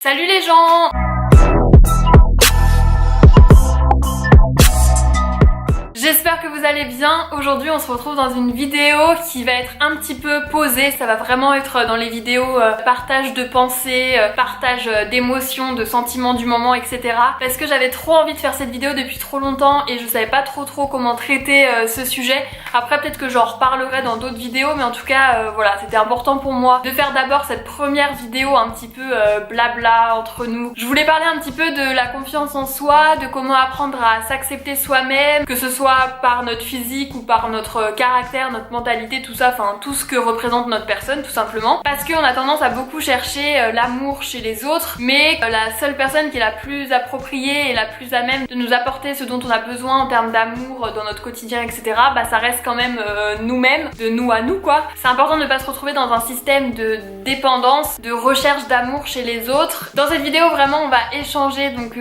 Salut les gens! J'espère que vous allez bien. Aujourd'hui on se retrouve dans une vidéo qui va être un petit peu posée. Ça va vraiment être dans les vidéos partage de pensées, partage d'émotions, de sentiments du moment, etc. Parce que j'avais trop envie de faire cette vidéo depuis trop longtemps et je savais pas trop comment traiter ce sujet. Après peut-être que j'en reparlerai dans d'autres vidéos, mais en tout cas voilà, c'était important pour moi de faire d'abord cette première vidéo un petit peu blabla entre nous. Je voulais parler un petit peu de la confiance en soi, de comment apprendre à s'accepter soi-même, que ce soit par notre physique ou par notre caractère, notre mentalité, tout ça, enfin tout ce que représente notre personne tout simplement. Parce qu'on a tendance à beaucoup chercher l'amour chez les autres, mais la seule personne qui est la plus appropriée et la plus à même de nous apporter ce dont on a besoin en termes d'amour dans notre quotidien, etc., bah ça reste quand même nous-mêmes, de nous à nous quoi. C'est important de ne pas se retrouver dans un système de dépendance, de recherche d'amour chez les autres. Dans cette vidéo vraiment on va échanger, donc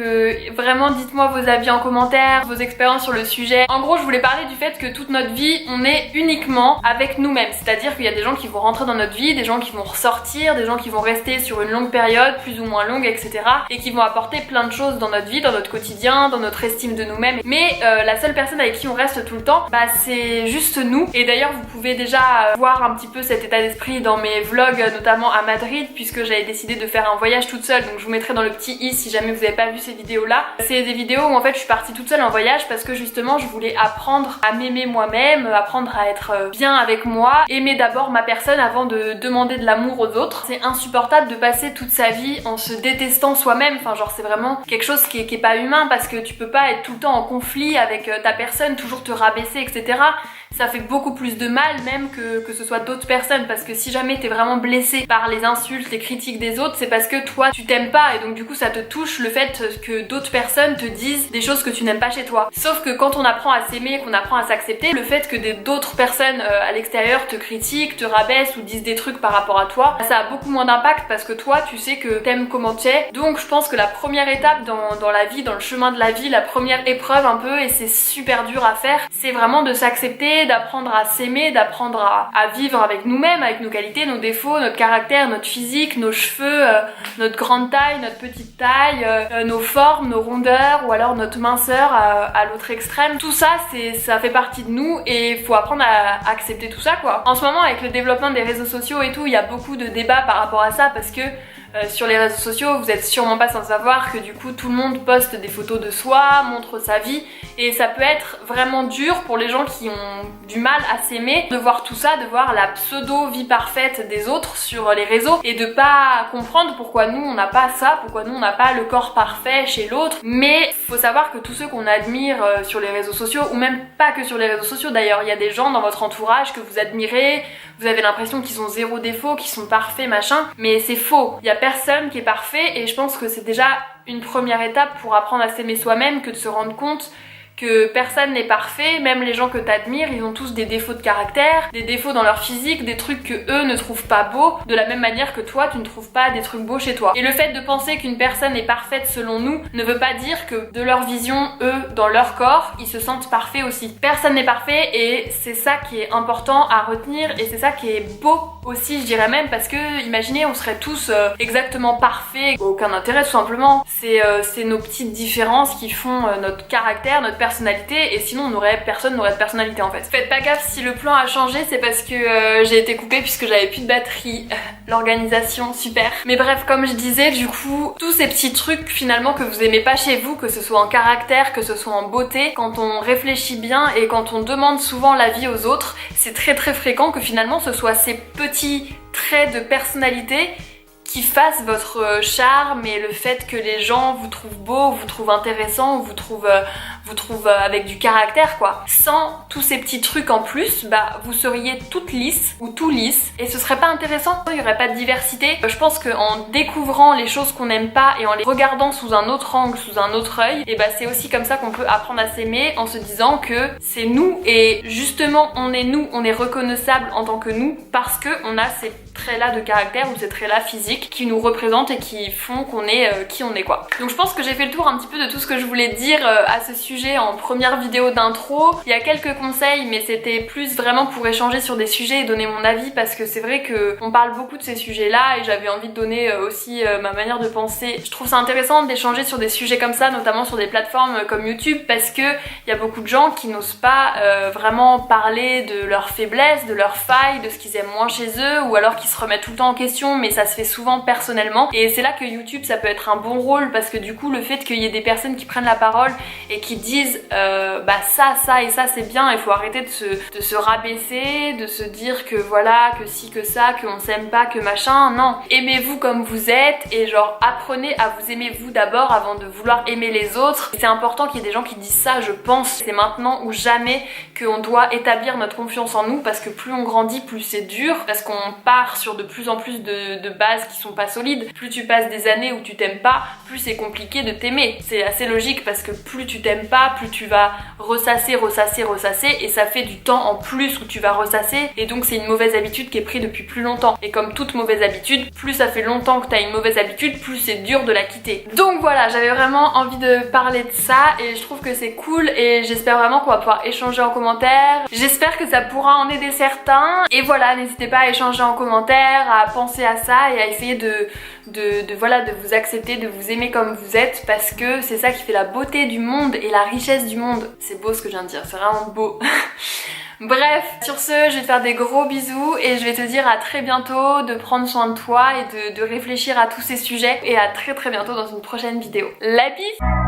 vraiment dites-moi vos avis en commentaire, vos expériences sur le sujet. En gros je voulais parler du fait que toute notre vie on est uniquement avec nous-mêmes, c'est-à-dire qu'il y a des gens qui vont rentrer dans notre vie, des gens qui vont ressortir, des gens qui vont rester sur une longue période, plus ou moins longue, etc., et qui vont apporter plein de choses dans notre vie, dans notre quotidien, dans notre estime de nous-mêmes, mais la seule personne avec qui on reste tout le temps, bah c'est juste nous. Et d'ailleurs vous pouvez déjà voir un petit peu cet état d'esprit dans mes vlogs, notamment à Madrid, puisque j'avais décidé de faire un voyage toute seule, donc je vous mettrai dans le petit i si jamais vous n'avez pas vu ces vidéos là. C'est des vidéos où en fait je suis partie toute seule en voyage parce que justement je voulais apprendre à m'aimer moi-même, apprendre à être bien avec moi, aimer d'abord ma personne avant de demander de l'amour aux autres. C'est insupportable de passer toute sa vie en se détestant soi-même, enfin genre c'est vraiment quelque chose qui est pas humain, parce que tu peux pas être tout le temps en conflit avec ta personne, toujours te rabaisser, etc. Ça fait beaucoup plus de mal même que ce soit d'autres personnes, parce que si jamais t'es vraiment blessé par les insultes, les critiques des autres, c'est parce que toi tu t'aimes pas, et donc du coup ça te touche le fait que d'autres personnes te disent des choses que tu n'aimes pas chez toi. Sauf que quand on apprend à s'aimer, qu'on apprend à s'accepter, le fait que d'autres personnes à l'extérieur te critiquent, te rabaissent ou disent des trucs par rapport à toi, ça a beaucoup moins d'impact parce que toi tu sais que t'aimes comment tu es. Donc je pense que la première étape dans la vie, dans le chemin de la vie, la première épreuve un peu, et c'est super dur à faire, c'est vraiment de s'accepter, d'apprendre à s'aimer, d'apprendre à vivre avec nous-mêmes, avec nos qualités, nos défauts, notre caractère, notre physique, nos cheveux, notre grande taille, notre petite taille, nos formes, nos rondeurs, ou alors notre minceur à l'autre extrême. Tout ça, ça fait partie de nous et il faut apprendre à accepter tout ça quoi. En ce moment avec le développement des réseaux sociaux et tout, il y a beaucoup de débats par rapport à ça, parce que sur les réseaux sociaux, vous êtes sûrement pas sans savoir que du coup tout le monde poste des photos de soi, montre sa vie, et ça peut être vraiment dur pour les gens qui ont du mal à s'aimer de voir tout ça, de voir la pseudo vie parfaite des autres sur les réseaux et de pas comprendre pourquoi nous on n'a pas ça, pourquoi nous on n'a pas le corps parfait chez l'autre. Mais faut savoir que tous ceux qu'on admire sur les réseaux sociaux, ou même pas que sur les réseaux sociaux d'ailleurs, il y a des gens dans votre entourage que vous admirez, vous avez l'impression qu'ils ont zéro défaut, qu'ils sont parfaits machin, mais c'est faux. Il y a personne qui est parfait, et je pense que c'est déjà une première étape pour apprendre à s'aimer soi-même, que de se rendre compte que personne n'est parfait. Même les gens que t'admires, ils ont tous des défauts de caractère, des défauts dans leur physique, des trucs que eux ne trouvent pas beaux, de la même manière que toi tu ne trouves pas des trucs beaux chez toi. Et le fait de penser qu'une personne est parfaite selon nous ne veut pas dire que de leur vision, eux, dans leur corps, ils se sentent parfaits aussi. Personne n'est parfait, et c'est ça qui est important à retenir, et c'est ça qui est beau aussi, je dirais même, parce que imaginez on serait tous exactement parfaits, aucun intérêt tout simplement. C'est nos petites différences qui font notre caractère, notre personnalité, et sinon personne n'aurait de personnalité en fait. Faites pas gaffe si le plan a changé, c'est parce que j'ai été coupée puisque j'avais plus de batterie. L'organisation, super. Mais bref, comme je disais, du coup, tous ces petits trucs finalement que vous aimez pas chez vous, que ce soit en caractère, que ce soit en beauté, quand on réfléchit bien et quand on demande souvent l'avis aux autres, c'est très fréquent que finalement ce soit ces petits traits de personnalité qui fasse votre charme, et le fait que les gens vous trouvent beau, vous trouvent intéressant, vous trouvent avec du caractère quoi. Sans tous ces petits trucs en plus, bah vous seriez toute lisse ou tout lisse, et ce serait pas intéressant, il y aurait pas de diversité. Je pense qu'en découvrant les choses qu'on n'aime pas et en les regardant sous un autre angle, sous un autre œil, et bah c'est aussi comme ça qu'on peut apprendre à s'aimer, en se disant que c'est nous, et justement on est nous, on est reconnaissable en tant que nous parce que on a ces traits-là de caractère ou ces traits-là physiques qui nous représentent et qui font qu'on est qui on est quoi. Donc je pense que j'ai fait le tour un petit peu de tout ce que je voulais dire à ce sujet en première vidéo d'intro. Il y a quelques conseils mais c'était plus vraiment pour échanger sur des sujets et donner mon avis parce que c'est vrai que on parle beaucoup de ces sujets-là et j'avais envie de donner aussi ma manière de penser. Je trouve ça intéressant d'échanger sur des sujets comme ça, notamment sur des plateformes comme YouTube parce que il y a beaucoup de gens qui n'osent pas vraiment parler de leurs faiblesses, de leurs failles, de ce qu'ils aiment moins chez eux ou alors qu'ils se remettent tout le temps en question mais ça se fait souvent personnellement et c'est là que YouTube ça peut être un bon rôle parce que du coup le fait qu'il y ait des personnes qui prennent la parole et qui disent bah ça et ça c'est bien, il faut arrêter de se rabaisser, de se dire que voilà, que si, que ça, qu'on s'aime pas, que machin, non. Aimez-vous comme vous êtes et genre apprenez à vous aimer vous d'abord avant de vouloir aimer les autres. C'est important qu'il y ait des gens qui disent ça, je pense. C'est maintenant ou jamais qu'on doit établir notre confiance en nous parce que plus on grandit, plus c'est dur parce qu'on part sur de plus en plus de bases qui sont pas solides. Plus tu passes des années où tu t'aimes pas, plus c'est compliqué de t'aimer. C'est assez logique parce que plus tu t'aimes pas, plus tu vas ressasser et ça fait du temps en plus où tu vas ressasser et donc c'est une mauvaise habitude qui est prise depuis plus longtemps. Et comme toute mauvaise habitude, plus ça fait longtemps que t'as une mauvaise habitude, plus c'est dur de la quitter. Donc voilà, j'avais vraiment envie de parler de ça et je trouve que c'est cool et j'espère vraiment qu'on va pouvoir échanger en commentaire. J'espère que ça pourra en aider certains et voilà, n'hésitez pas à échanger en commentaire, à penser à ça et à essayer de vous accepter, de vous aimer comme vous êtes parce que c'est ça qui fait la beauté du monde et la richesse du monde. C'est beau ce que je viens de dire, c'est vraiment beau. Bref, sur ce, je vais te faire des gros bisous et je vais te dire à très bientôt, de prendre soin de toi et de réfléchir à tous ces sujets et à très bientôt dans une prochaine vidéo. La bise!